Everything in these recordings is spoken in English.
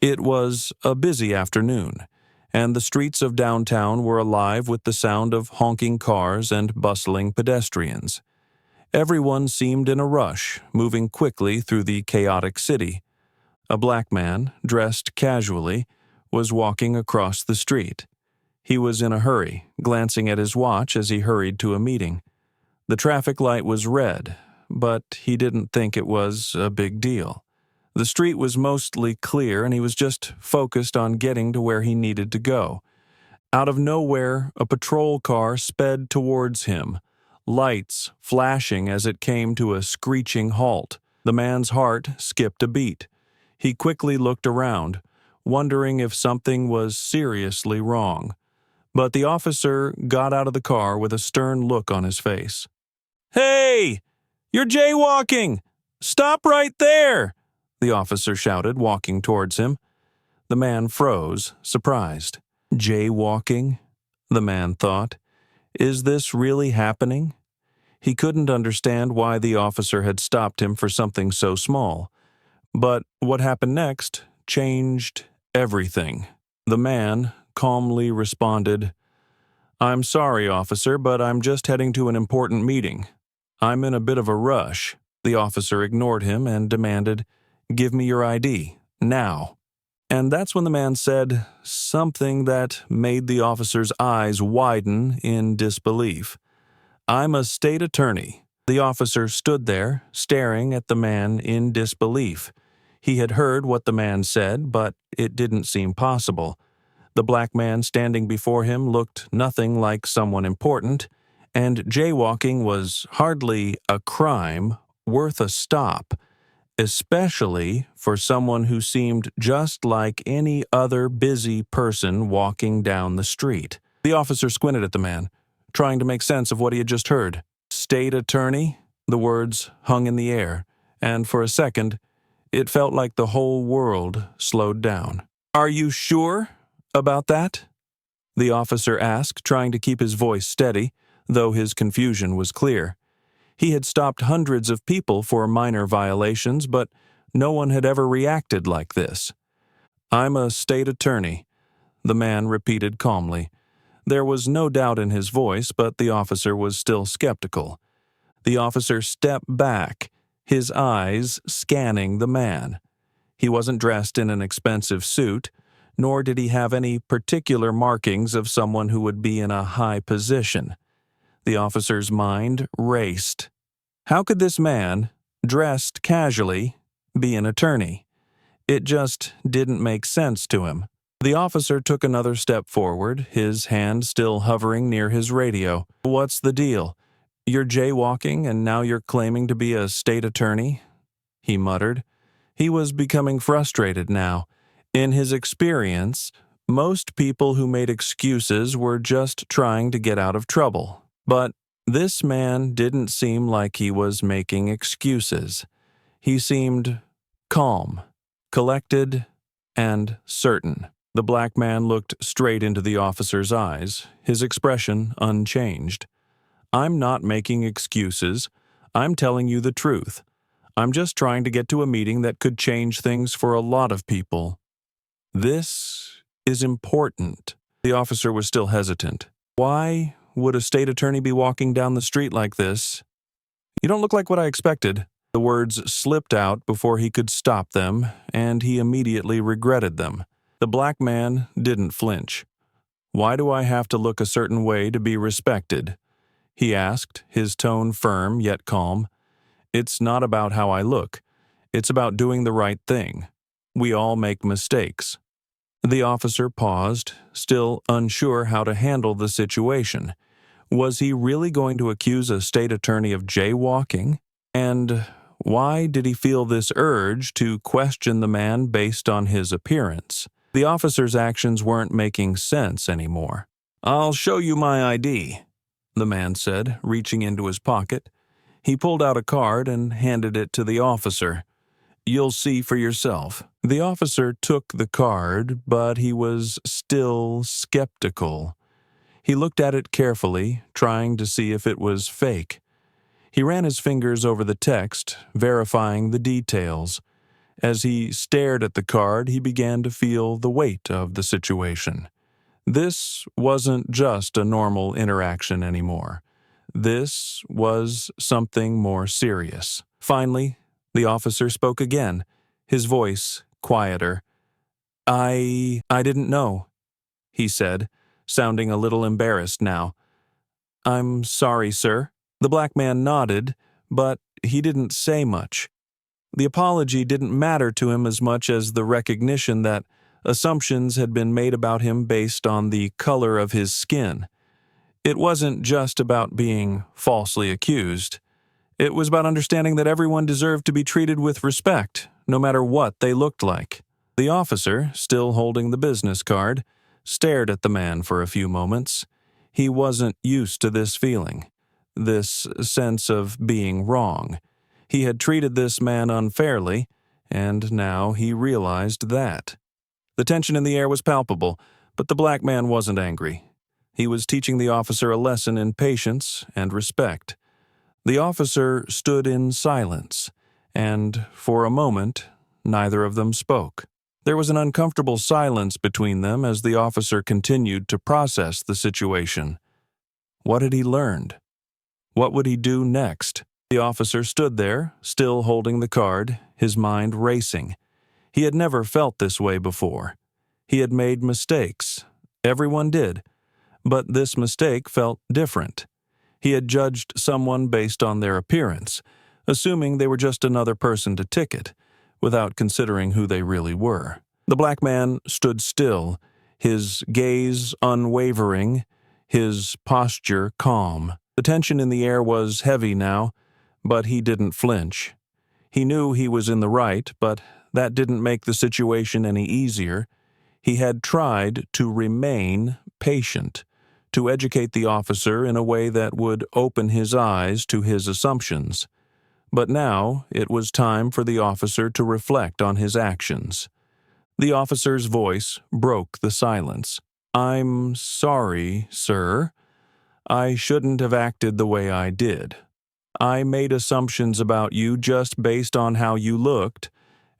It was a busy afternoon, and the streets of downtown were alive with the sound of honking cars and bustling pedestrians. Everyone seemed in a rush, moving quickly through the chaotic city. A black man, dressed casually, was walking across the street. He was in a hurry, glancing at his watch as he hurried to a meeting. The traffic light was red, but he didn't think it was a big deal. The street was mostly clear, and he was just focused on getting to where he needed to go. Out of nowhere, a patrol car sped towards him, lights flashing as it came to a screeching halt. The man's heart skipped a beat. He quickly looked around, wondering if something was seriously wrong. But the officer got out of the car with a stern look on his face. "Hey! You're jaywalking! Stop right there!" the officer shouted, walking towards him. The man froze, surprised. Jaywalking? The man thought. Is this really happening? He couldn't understand why the officer had stopped him for something so small. But what happened next changed everything. The man calmly responded, "I'm sorry, officer, but I'm just heading to an important meeting. I'm in a bit of a rush." The officer ignored him and demanded, "Give me your ID, now." And that's when the man said something that made the officer's eyes widen in disbelief. "I'm a state attorney." The officer stood there, staring at the man in disbelief. He had heard what the man said, but it didn't seem possible. The black man standing before him looked nothing like someone important, and jaywalking was hardly a crime worth a stop, especially for someone who seemed just like any other busy person walking down the street. The officer squinted at the man, trying to make sense of what he had just heard. State attorney? The words hung in the air, and for a second, it felt like the whole world slowed down. "Are you sure about that?" the officer asked, trying to keep his voice steady, though his confusion was clear. He had stopped hundreds of people for minor violations, but no one had ever reacted like this. "I'm a state attorney," the man repeated calmly. There was no doubt in his voice, but the officer was still skeptical. The officer stepped back, his eyes scanning the man. He wasn't dressed in an expensive suit, nor did he have any particular markings of someone who would be in a high position. The officer's mind raced. How could this man, dressed casually, be an attorney? It just didn't make sense to him. The officer took another step forward, his hand still hovering near his radio. "What's the deal? You're jaywalking and now you're claiming to be a state attorney?" he muttered. He was becoming frustrated now. In his experience, most people who made excuses were just trying to get out of trouble. But this man didn't seem like he was making excuses. He seemed calm, collected, and certain. The black man looked straight into the officer's eyes, his expression unchanged. "I'm not making excuses. I'm telling you the truth. I'm just trying to get to a meeting that could change things for a lot of people. This is important." The officer was still hesitant. "Why would a state attorney be walking down the street like this?" "You don't look like what I expected." The words slipped out before he could stop them, and he immediately regretted them. The black man didn't flinch. "Why do I have to look a certain way to be respected?" he asked, his tone firm yet calm. "It's not about how I look. It's about doing the right thing. We all make mistakes." The officer paused, still unsure how to handle the situation. Was he really going to accuse a state attorney of jaywalking? And why did he feel this urge to question the man based on his appearance? The officer's actions weren't making sense anymore. "I'll show you my ID," the man said, reaching into his pocket. He pulled out a card and handed it to the officer. "You'll see for yourself." The officer took the card, but he was still skeptical. He looked at it carefully, trying to see if it was fake. He ran his fingers over the text, verifying the details. As he stared at the card, he began to feel the weight of the situation. This wasn't just a normal interaction anymore. This was something more serious. Finally, the officer spoke again, his voice quieter. I didn't know," he said, sounding a little embarrassed now. "I'm sorry, sir." The black man nodded, but he didn't say much. The apology didn't matter to him as much as the recognition that assumptions had been made about him based on the color of his skin. It wasn't just about being falsely accused. It was about understanding that everyone deserved to be treated with respect, no matter what they looked like. The officer, still holding the business card, stared at the man for a few moments. He wasn't used to this feeling, this sense of being wrong. He had treated this man unfairly, and now he realized that. The tension in the air was palpable, but the black man wasn't angry. He was teaching the officer a lesson in patience and respect. The officer stood in silence, and for a moment, neither of them spoke. There was an uncomfortable silence between them as the officer continued to process the situation. What had he learned? What would he do next? The officer stood there, still holding the card, his mind racing. He had never felt this way before. He had made mistakes. Everyone did. But this mistake felt different. He had judged someone based on their appearance, assuming they were just another person to ticket, without considering who they really were. The black man stood still, his gaze unwavering, his posture calm. The tension in the air was heavy now, but he didn't flinch. He knew he was in the right, but that didn't make the situation any easier. He had tried to remain patient, to educate the officer in a way that would open his eyes to his assumptions. But now it was time for the officer to reflect on his actions. The officer's voice broke the silence. "I'm sorry, sir. I shouldn't have acted the way I did. I made assumptions about you just based on how you looked,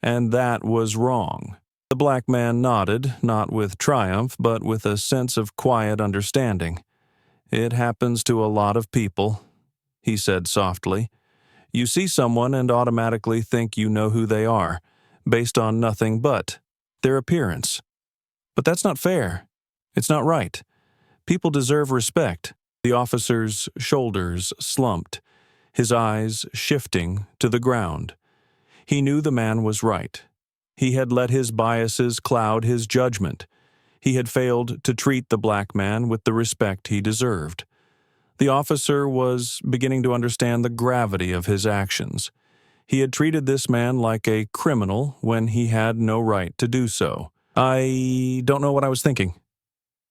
and that was wrong." The black man nodded, not with triumph, but with a sense of quiet understanding. "It happens to a lot of people," he said softly. "You see someone and automatically think you know who they are, based on nothing but their appearance. But that's not fair. It's not right. People deserve respect." The officer's shoulders slumped, his eyes shifting to the ground. He knew the man was right. He had let his biases cloud his judgment. He had failed to treat the black man with the respect he deserved. The officer was beginning to understand the gravity of his actions. He had treated this man like a criminal when he had no right to do so. "I don't know what I was thinking,"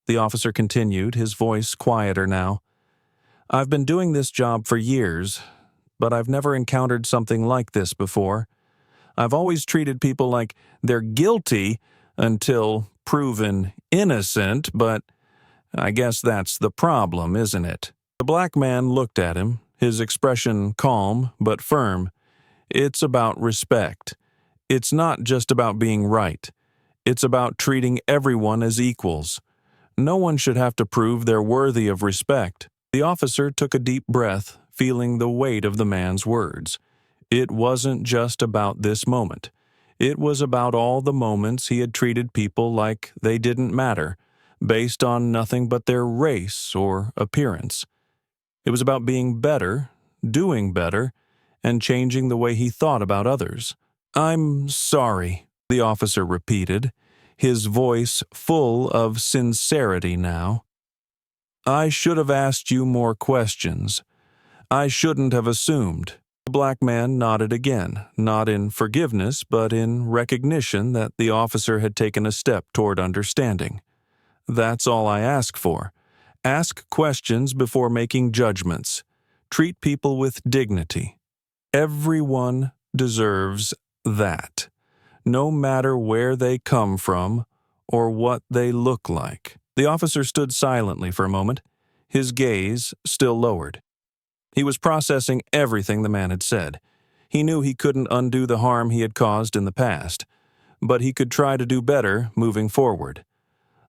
the officer continued, his voice quieter now. "I've been doing this job for years, but I've never encountered something like this before. I've always treated people like they're guilty until proven innocent, but I guess that's the problem, isn't it?" The black man looked at him, his expression calm but firm. "It's about respect. It's not just about being right. It's about treating everyone as equals. No one should have to prove they're worthy of respect." The officer took a deep breath, feeling the weight of the man's words. It wasn't just about this moment. It was about all the moments he had treated people like they didn't matter, based on nothing but their race or appearance. It was about being better, doing better, and changing the way he thought about others. "I'm sorry," the officer repeated, his voice full of sincerity now. "I should have asked you more questions. I shouldn't have assumed." The black man nodded again, not in forgiveness, but in recognition that the officer had taken a step toward understanding. "That's all I ask for. Ask questions before making judgments. Treat people with dignity. Everyone deserves that, no matter where they come from or what they look like." The officer stood silently for a moment, his gaze still lowered. He was processing everything the man had said. He knew he couldn't undo the harm he had caused in the past, but he could try to do better moving forward.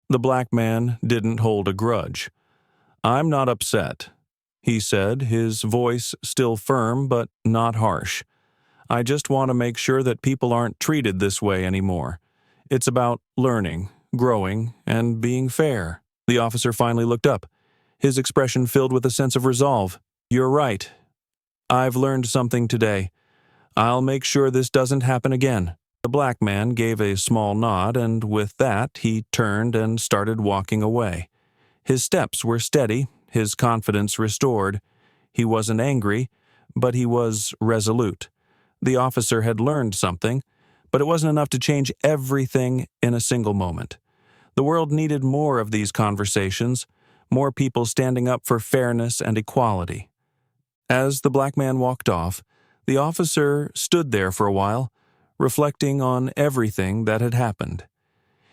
The black man didn't hold a grudge. "I'm not upset," he said, his voice still firm but not harsh. "I just want to make sure that people aren't treated this way anymore. It's about learning, growing, and being fair." The officer finally looked up, his expression filled with a sense of resolve. "You're right. I've learned something today. I'll make sure this doesn't happen again." The black man gave a small nod, and with that he turned and started walking away. His steps were steady, his confidence restored. He wasn't angry, but he was resolute. The officer had learned something, but it wasn't enough to change everything in a single moment. The world needed more of these conversations, more people standing up for fairness and equality. As the black man walked off, the officer stood there for a while, reflecting on everything that had happened.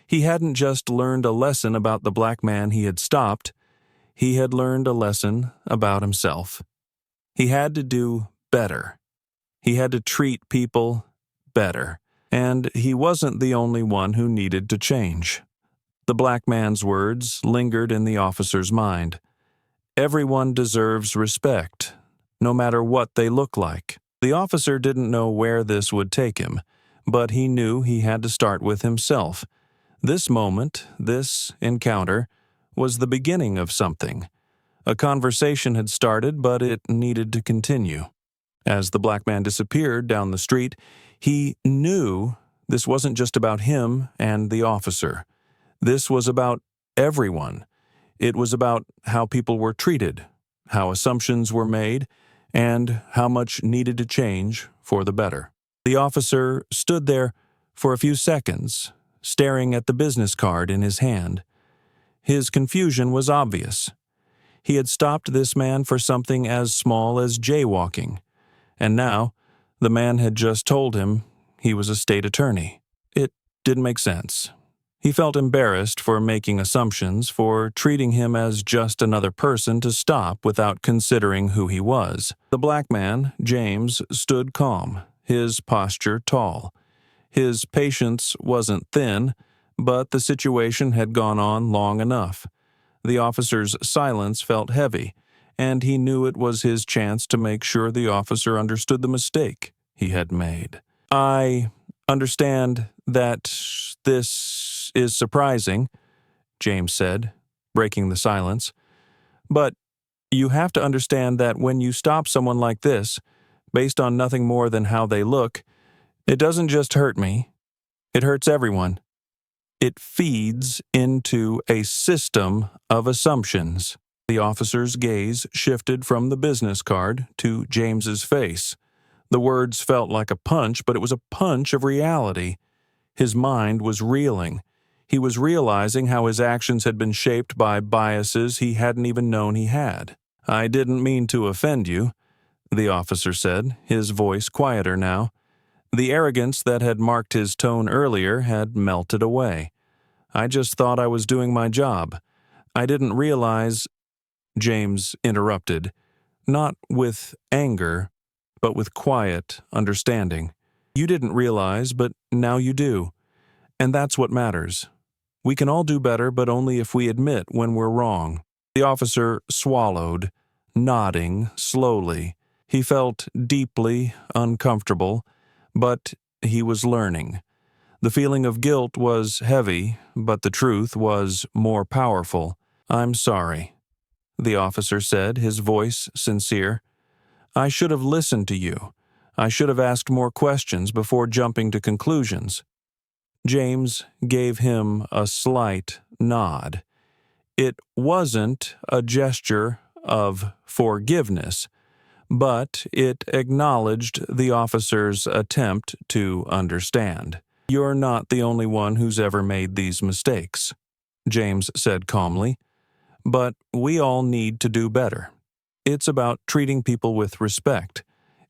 He hadn't just learned a lesson about the black man he had stopped, he had learned a lesson about himself. He had to do better. He had to treat people better. And he wasn't the only one who needed to change. The black man's words lingered in the officer's mind. Everyone deserves respect, no matter what they look like. The officer didn't know where this would take him, but he knew he had to start with himself. This moment, this encounter, was the beginning of something. A conversation had started, but it needed to continue. As the black man disappeared down the street, he knew this wasn't just about him and the officer. This was about everyone. It was about how people were treated, how assumptions were made, and how much needed to change for the better. The officer stood there for a few seconds, staring at the business card in his hand. His confusion was obvious. He had stopped this man for something as small as jaywalking, and now the man had just told him he was a state attorney. It didn't make sense. He felt embarrassed for making assumptions, for treating him as just another person to stop without considering who he was. The black man, James, stood calm, his posture tall. His patience wasn't thin, but the situation had gone on long enough. The officer's silence felt heavy, and he knew it was his chance to make sure the officer understood the mistake he had made. "I understand that this is surprising," James said, breaking the silence. "But you have to understand that when you stop someone like this, based on nothing more than how they look, it doesn't just hurt me. It hurts everyone. It feeds into a system of assumptions." The officer's gaze shifted from the business card to James's face. The words felt like a punch, but it was a punch of reality. His mind was reeling. He was realizing how his actions had been shaped by biases he hadn't even known he had. "I didn't mean to offend you," the officer said, his voice quieter now. The arrogance that had marked his tone earlier had melted away. "I just thought I was doing my job. I didn't realize—" James interrupted, not with anger, but with quiet understanding. "You didn't realize, but now you do. And that's what matters. We can all do better, but only if we admit when we're wrong." The officer swallowed, nodding slowly. He felt deeply uncomfortable, but he was learning. The feeling of guilt was heavy, but the truth was more powerful. "I'm sorry," the officer said, his voice sincere. "I should have listened to you. I should have asked more questions before jumping to conclusions." James gave him a slight nod. It wasn't a gesture of forgiveness, but it acknowledged the officer's attempt to understand. "You're not the only one who's ever made these mistakes," James said calmly, "but we all need to do better. It's about treating people with respect.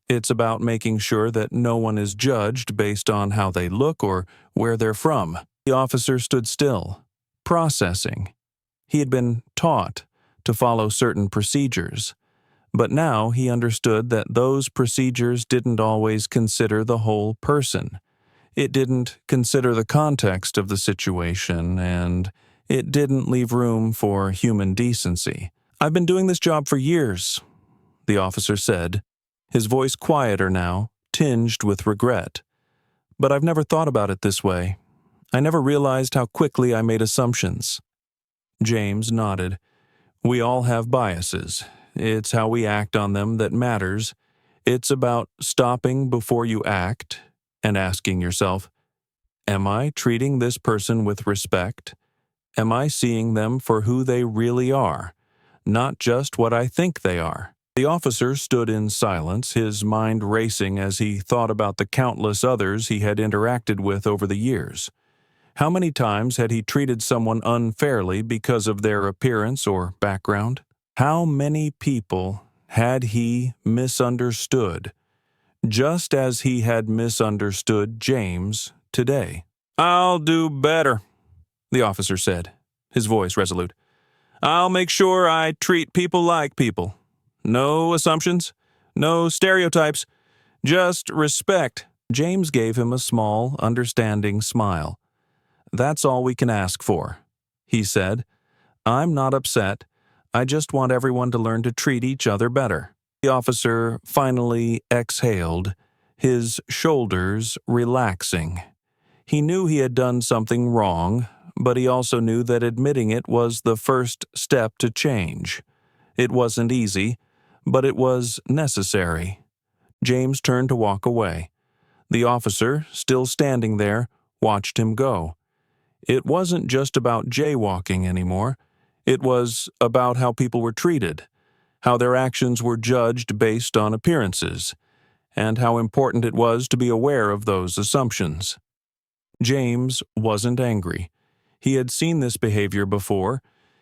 It's about making sure that no one is judged based on how they look or where they're from." The officer stood still, processing. He had been taught to follow certain procedures, But now he understood that those procedures didn't always consider the whole person. It didn't consider the context of the situation, and it didn't leave room for human decency. "I've been doing this job for years," the officer said, his voice quieter now, tinged with regret. "But I've never thought about it this way. I never realized how quickly I made assumptions." James nodded. "We all have biases. It's how we act on them that matters. It's about stopping before you act and asking yourself, am I treating this person with respect? Am I seeing them for who they really are, not just what I think they are?" The officer stood in silence, his mind racing as he thought about the countless others he had interacted with over the years. How many times had he treated someone unfairly because of their appearance or background? How many people had he misunderstood, just as he had misunderstood James today? "I'll do better," the officer said, his voice resolute. "I'll make sure I treat people like people. No assumptions, no stereotypes, just respect." James gave him a small, understanding smile. "That's all we can ask for," he said. "I'm not upset. I just want everyone to learn to treat each other better." The officer finally exhaled, his shoulders relaxing. He knew he had done something wrong, but he also knew that admitting it was the first step to change. It wasn't easy, but it was necessary. James turned to walk away. The officer, still standing there, watched him go. It wasn't just about jaywalking anymore. It was about how people were treated, how their actions were judged based on appearances, and how important it was to be aware of those assumptions. James wasn't angry. He had seen this behavior before.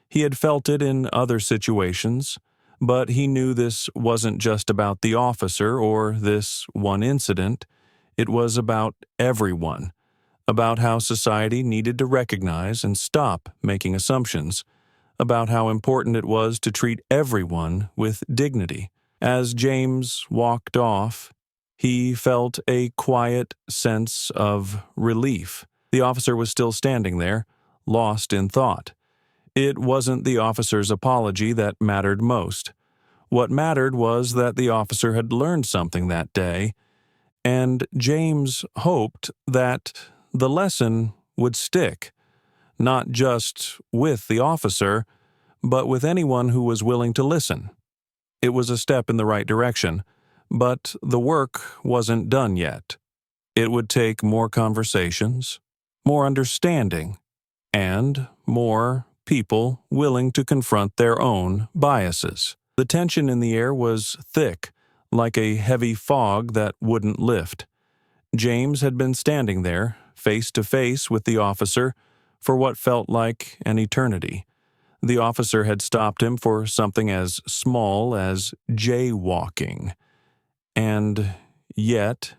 He had felt it in other situations, but he knew this wasn't just about the officer or this one incident. It was about everyone, about how society needed to recognize and stop making assumptions, about how important it was to treat everyone with dignity. As James walked off, he felt a quiet sense of relief. The officer was still standing there, lost in thought. It wasn't the officer's apology that mattered most. What mattered was that the officer had learned something that day, and James hoped that the lesson would stick, not just with the officer, but with anyone who was willing to listen. It was a step in the right direction, but the work wasn't done yet. It would take more conversations, more understanding, and more people willing to confront their own biases. The tension in the air was thick, like a heavy fog that wouldn't lift. James had been standing there, face to face with the officer, for what felt like an eternity. The officer had stopped him for something as small as jaywalking. And yet,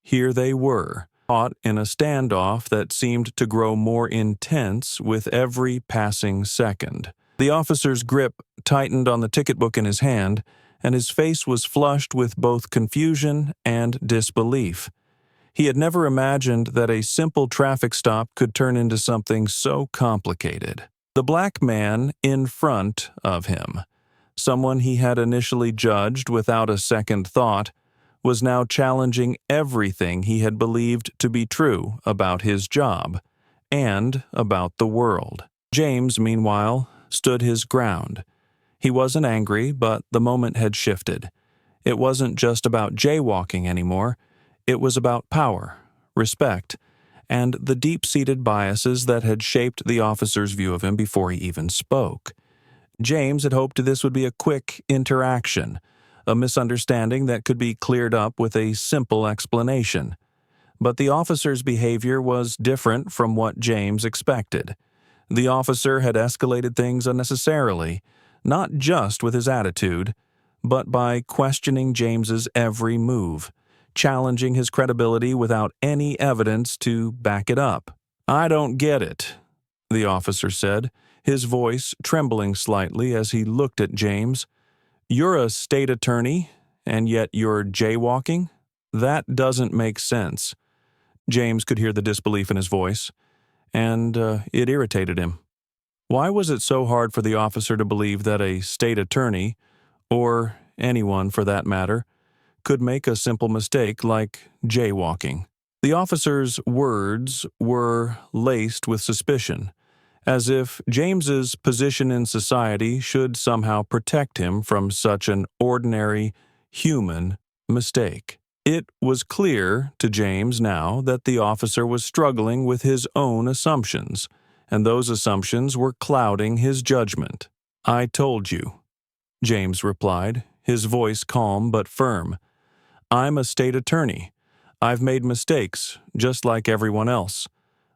here they were, caught in a standoff that seemed to grow more intense with every passing second. The officer's grip tightened on the ticket book in his hand, and his face was flushed with both confusion and disbelief. He had never imagined that a simple traffic stop could turn into something so complicated. The black man in front of him, someone he had initially judged without a second thought, was now challenging everything he had believed to be true about his job and about the world. James, meanwhile, stood his ground. He wasn't angry, but the moment had shifted. It wasn't just about jaywalking anymore. It was about power, respect, and the deep-seated biases that had shaped the officer's view of him before he even spoke. James had hoped this would be a quick interaction, a misunderstanding that could be cleared up with a simple explanation. But the officer's behavior was different from what James expected. The officer had escalated things unnecessarily, not just with his attitude, but by questioning James's every move, challenging his credibility without any evidence to back it up. "I don't get it," the officer said, his voice trembling slightly as he looked at James. You're a state attorney, and yet you're jaywalking? That doesn't make sense. James could hear the disbelief in his voice, and it irritated him. Why was it so hard for the officer to believe that a state attorney, or anyone for that matter, could make a simple mistake like jaywalking? The officer's words were laced with suspicion, as if James's position in society should somehow protect him from such an ordinary, human mistake. It was clear to James now that the officer was struggling with his own assumptions, and those assumptions were clouding his judgment. "I told you," James replied, his voice calm but firm. "I'm a state attorney. I've made mistakes, just like everyone else.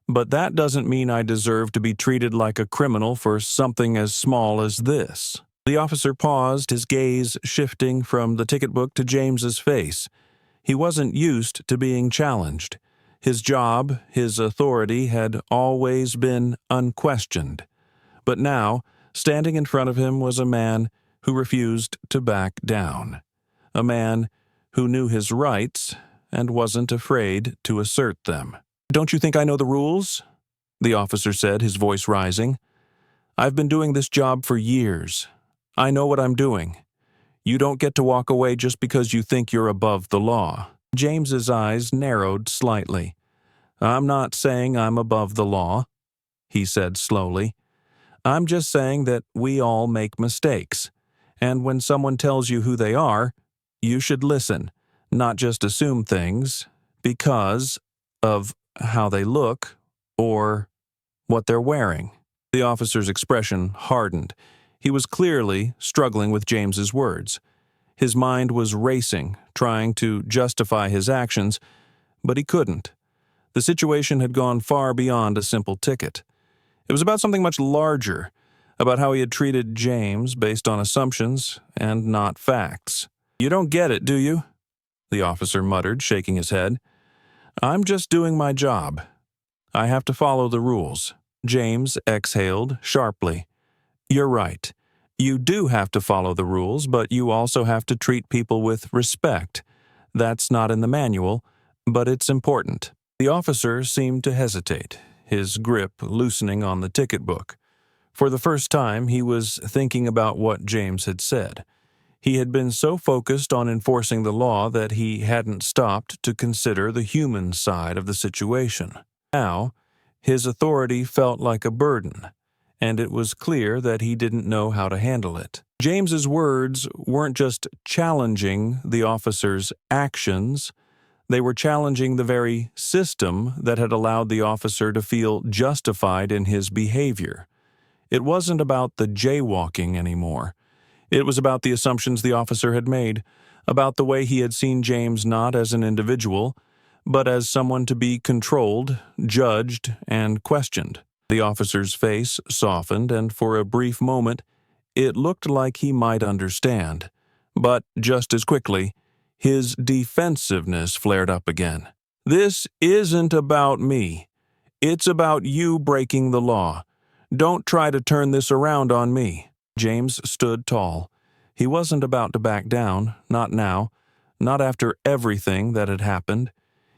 But that doesn't mean I deserve to be treated like a criminal for something as small as this." The officer paused, his gaze shifting from the ticket book to James's face. He wasn't used to being challenged. His job, his authority had always been unquestioned. But now, standing in front of him was a man who refused to back down. A man who knew his rights and wasn't afraid to assert them. "Don't you think I know the rules?" the officer said, his voice rising. "I've been doing this job for years. I know what I'm doing. You don't get to walk away just because you think you're above the law." James's eyes narrowed slightly. "I'm not saying I'm above the law," he said slowly. "I'm just saying that we all make mistakes. And when someone tells you who they are, you should listen, not just assume things because of how they look or what they're wearing." The officer's expression hardened. He was clearly struggling with James's words. His mind was racing, trying to justify his actions, but he couldn't. The situation had gone far beyond a simple ticket. It was about something much larger, about how he had treated James based on assumptions and not facts. "You don't get it, do you?" the officer muttered, shaking his head. "I'm just doing my job. I have to follow the rules." James exhaled sharply. "You're right. You do have to follow the rules, but you also have to treat people with respect. That's not in the manual, but it's important." The officer seemed to hesitate, his grip loosening on the ticket book. For the first time, he was thinking about what James had said. He had been so focused on enforcing the law that he hadn't stopped to consider the human side of the situation. Now, his authority felt like a burden, and it was clear that he didn't know how to handle it. James's words weren't just challenging the officer's actions, they were challenging the very system that had allowed the officer to feel justified in his behavior. It wasn't about the jaywalking anymore. It was about the assumptions the officer had made, about the way he had seen James not as an individual, but as someone to be controlled, judged, and questioned. The officer's face softened, and for a brief moment, it looked like he might understand. But just as quickly, his defensiveness flared up again. "This isn't about me. It's about you breaking the law. Don't try to turn this around on me." James stood tall. He wasn't about to back down, not now, not after everything that had happened.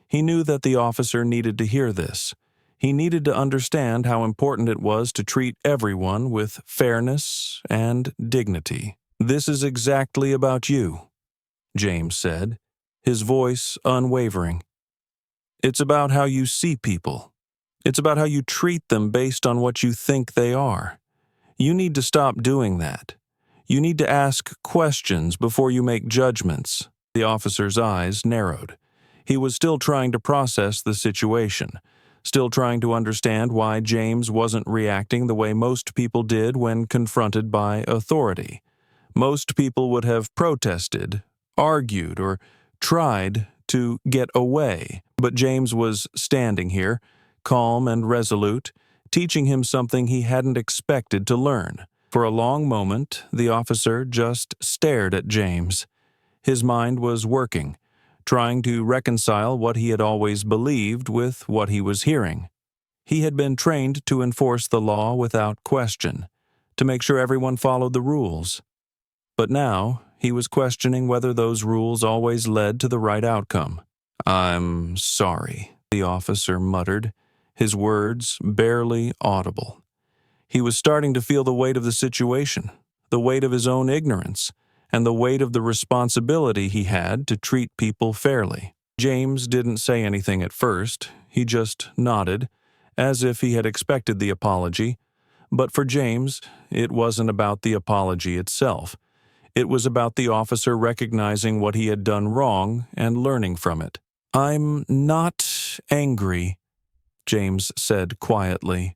He knew that the officer needed to hear this. He needed to understand how important it was to treat everyone with fairness and dignity. "This is exactly about you," James said, his voice unwavering. "It's about how you see people. It's about how you treat them based on what you think they are. You need to stop doing that. You need to ask questions before you make judgments." The officer's eyes narrowed. He was still trying to process the situation, still trying to understand why James wasn't reacting the way most people did when confronted by authority. Most people would have protested, argued, or tried to get away, but James was standing here, calm and resolute, teaching him something he hadn't expected to learn. For a long moment, the officer just stared at James. His mind was working, trying to reconcile what he had always believed with what he was hearing. He had been trained to enforce the law without question, to make sure everyone followed the rules. But now he was questioning whether those rules always led to the right outcome. "I'm sorry," the officer muttered, his words barely audible. He was starting to feel the weight of the situation, the weight of his own ignorance, and the weight of the responsibility he had to treat people fairly. James didn't say anything at first. He just nodded, as if he had expected the apology. But for James, it wasn't about the apology itself. It was about the officer recognizing what he had done wrong and learning from it. "I'm not angry," James said quietly.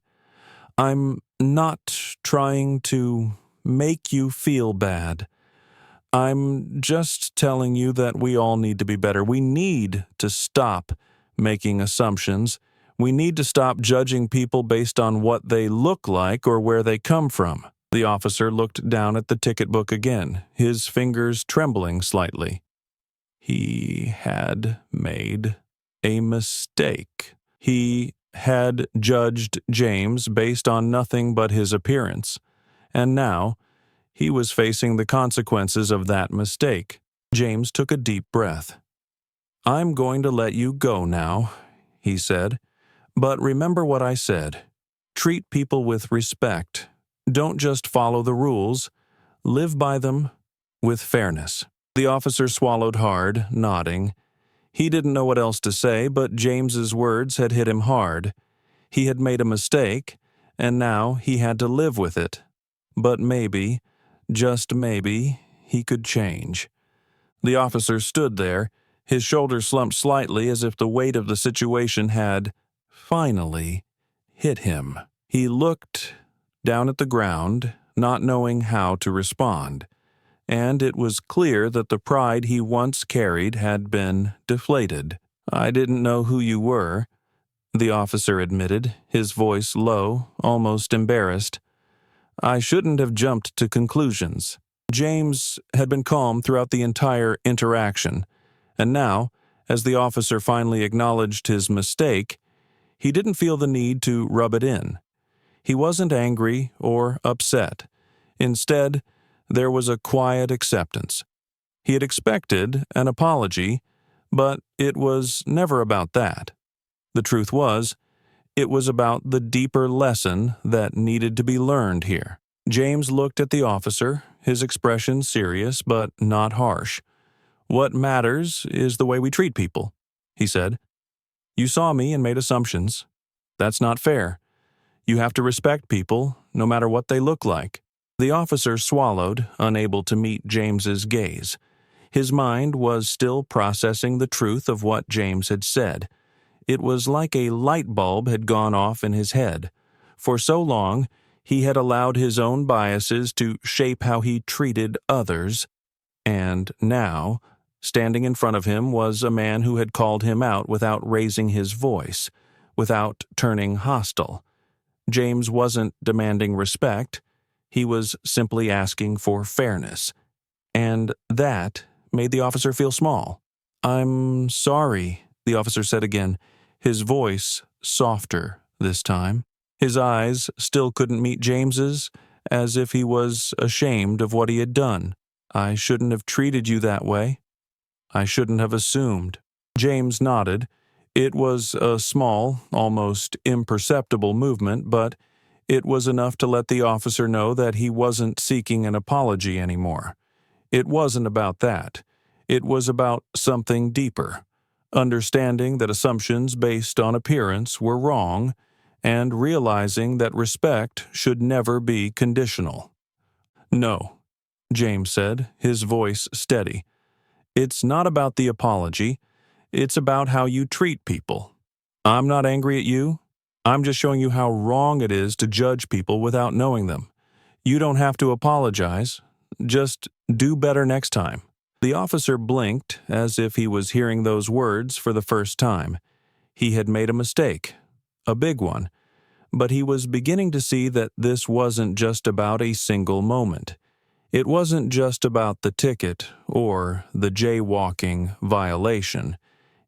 "I'm not trying to make you feel bad. I'm just telling you that we all need to be better. We need to stop making assumptions. We need to stop judging people based on what they look like or where they come from." The officer looked down at the ticket book again, his fingers trembling slightly. He had made a mistake. He had judged James based on nothing but his appearance, and now he was facing the consequences of that mistake. James took a deep breath. "I'm going to let you go now," he said. "But remember what I said. Treat people with respect. Don't just follow the rules. Live by them with fairness." The officer swallowed hard, nodding. He didn't know what else to say, but James's words had hit him hard. He had made a mistake, and now he had to live with it. But maybe, just maybe, he could change. The officer stood there, his shoulders slumped slightly as if the weight of the situation had, finally, hit him. He looked down at the ground, not knowing how to respond, and it was clear that the pride he once carried had been deflated. "I didn't know who you were," the officer admitted, his voice low, almost embarrassed. "I shouldn't have jumped to conclusions." James had been calm throughout the entire interaction, and now, as the officer finally acknowledged his mistake, he didn't feel the need to rub it in. He wasn't angry or upset. Instead, there was a quiet acceptance. He had expected an apology, but it was never about that. The truth was, it was about the deeper lesson that needed to be learned here. James looked at the officer, his expression serious but not harsh. "What matters is the way we treat people," he said. "You saw me and made assumptions. That's not fair. You have to respect people, no matter what they look like." The officer swallowed, unable to meet James's gaze. His mind was still processing the truth of what James had said. It was like a light bulb had gone off in his head. For so long, he had allowed his own biases to shape how he treated others, and now, standing in front of him was a man who had called him out without raising his voice, without turning hostile. James wasn't demanding respect. He was simply asking for fairness, and that made the officer feel small. "I'm sorry," the officer said again, his voice softer this time. His eyes still couldn't meet James's, as if he was ashamed of what he had done. "I shouldn't have treated you that way. I shouldn't have assumed." James nodded. It was a small, almost imperceptible movement, but it was enough to let the officer know that he wasn't seeking an apology anymore. It wasn't about that. It was about something deeper, understanding that assumptions based on appearance were wrong, and realizing that respect should never be conditional. "No," James said, his voice steady. "It's not about the apology. It's about how you treat people. I'm not angry at you. I'm just showing you how wrong it is to judge people without knowing them. You don't have to apologize. Just do better next time." The officer blinked as if he was hearing those words for the first time. He had made a mistake, a big one, but he was beginning to see that this wasn't just about a single moment. It wasn't just about the ticket or the jaywalking violation.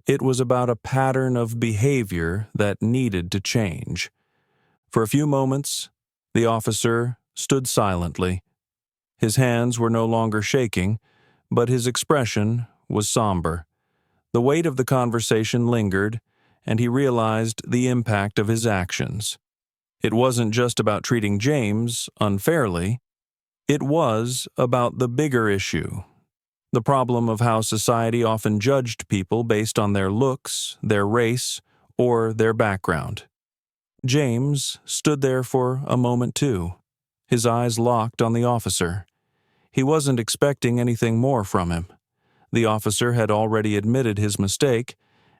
It was about a pattern of behavior that needed to change. For a few moments, the officer stood silently, His hands were no longer shaking, but his expression was somber. The weight of the conversation lingered, and he realized the impact of his actions. It wasn't just about treating James unfairly. It was about the bigger issue, the problem of how society often judged people based on their looks, their race, or their background. James stood there for a moment too, his eyes locked on the officer. He wasn't expecting anything more from him. The officer had already admitted his mistake,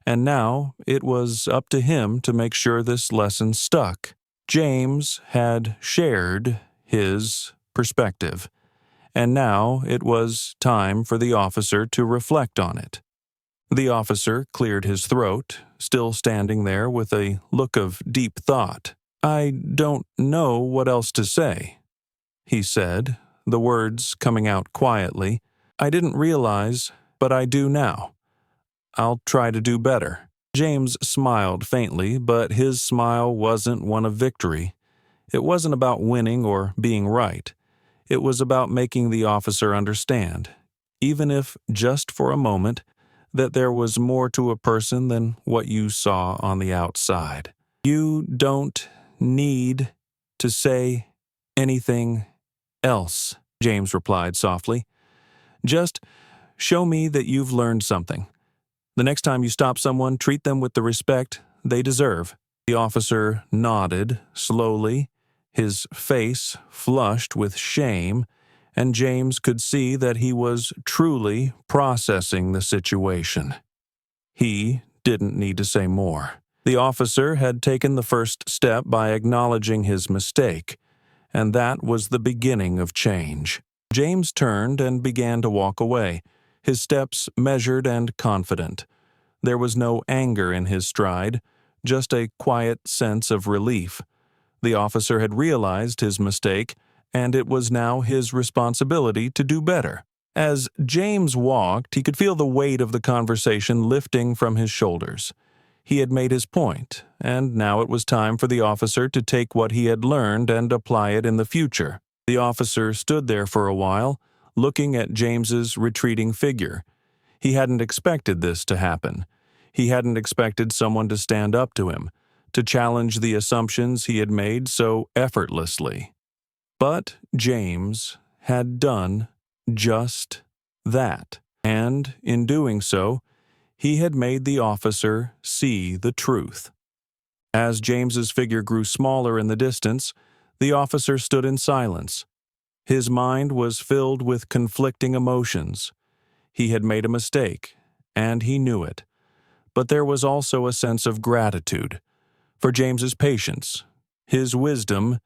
and now it was up to him to make sure this lesson stuck. James had shared his perspective, and now it was time for the officer to reflect on it. The officer cleared his throat, still standing there with a look of deep thought. "I don't know what else to say," he said, the words coming out quietly. "I didn't realize, but I do now. I'll try to do better." James smiled faintly, but his smile wasn't one of victory. It wasn't about winning or being right. It was about making the officer understand, even if just for a moment, that there was more to a person than what you saw on the outside. "You don't need to say anything else," James replied softly. "Just show me that you've learned something. The next time you stop someone, treat them with the respect they deserve." The officer nodded slowly, his face flushed with shame, and James could see that he was truly processing the situation. He didn't need to say more. The officer had taken the first step by acknowledging his mistake, and that was the beginning of change. James turned and began to walk away, his steps measured and confident. There was no anger in his stride, just a quiet sense of relief. The officer had realized his mistake, and it was now his responsibility to do better. As James walked, he could feel the weight of the conversation lifting from his shoulders. He had made his point, and now it was time for the officer to take what he had learned and apply it in the future. The officer stood there for a while, looking at James's retreating figure. He hadn't expected this to happen. He hadn't expected someone to stand up to him, to challenge the assumptions he had made so effortlessly. But James had done just that, and in doing so, he had made the officer see the truth. As James's figure grew smaller in the distance, the officer stood in silence. His mind was filled with conflicting emotions. He had made a mistake, and he knew it. But there was also a sense of gratitude for James's patience, his wisdom,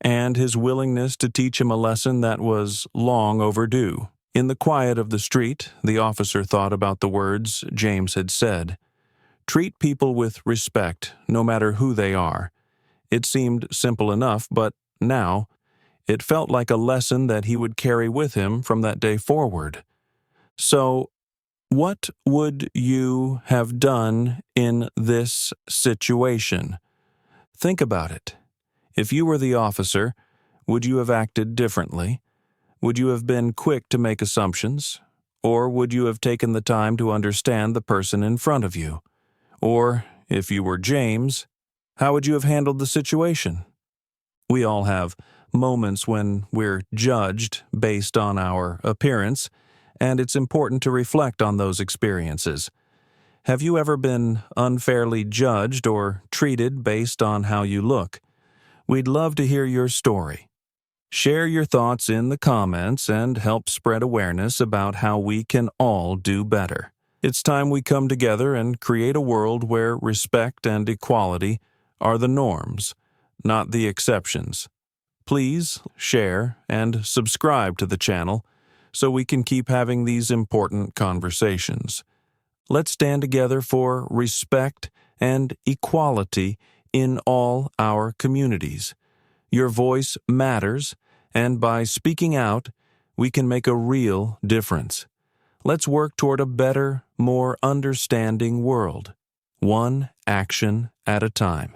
and his willingness to teach him a lesson that was long overdue. In the quiet of the street, the officer thought about the words James had said. Treat people with respect, no matter who they are. It seemed simple enough, but now it felt like a lesson that he would carry with him from that day forward. So, what would you have done in this situation? Think about it. If you were the officer, would you have acted differently? Would you have been quick to make assumptions? Or would you have taken the time to understand the person in front of you? Or, if you were James, how would you have handled the situation? We all have moments when we're judged based on our appearance, and it's important to reflect on those experiences. Have you ever been unfairly judged or treated based on how you look? We'd love to hear your story. Share your thoughts in the comments and help spread awareness about how we can all do better. It's time we come together and create a world where respect and equality are the norms, not the exceptions. Please share and subscribe to the channel so we can keep having these important conversations. Let's stand together for respect and equality in all our communities. Your voice matters, and by speaking out, we can make a real difference. Let's work toward a better, more understanding world, one action at a time.